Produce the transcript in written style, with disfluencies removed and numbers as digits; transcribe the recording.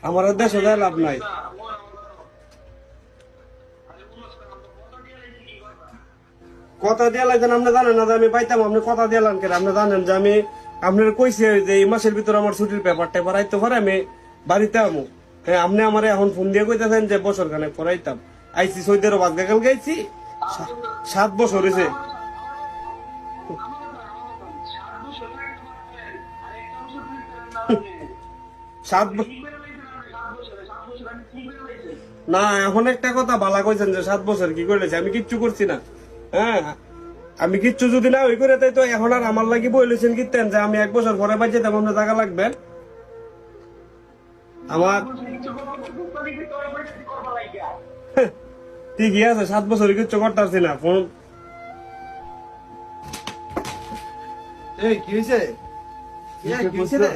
আমার দেশে যায় লাভ নাই। কথা দিয়ে লাগছেন আপনি জানেন না যে আমি পাইতাম, আপনি কথা দিয়ে লান কেন? আপনি জানেন যে আমি আপনার কইছি যে এই মাসের ভিতরে আমার ছুটির পেপার টেপার আইতে পারে, আমি বাড়িতে আমু। হ্যাঁ, আপনি আমার এখন ফোন দিয়ে কইতেছেন যে বছর খানে পড়াইতাম। আইসি সৌদিরও বাজগাকাল গাইছি, 7 বছর হয়েছে। 7 না, এখন একটা কথা বালা কইছেন যে 7 বছর কি করেছে, আমি কিচ্ছু করছি না। হ্যাঁ, আমি কিচ্ছু যদি না ওই করে তাই তো এখন আর আমার লাগি বলেছেন কিতেন যে আমি 1 বছর পরে বাজে তেমন টাকা লাগবে আমার। ঠিকই আছে, 7 বছর কিচ্ছু করতেছি না। ফোন এই কি হয়েছে? কি হয়েছে রে?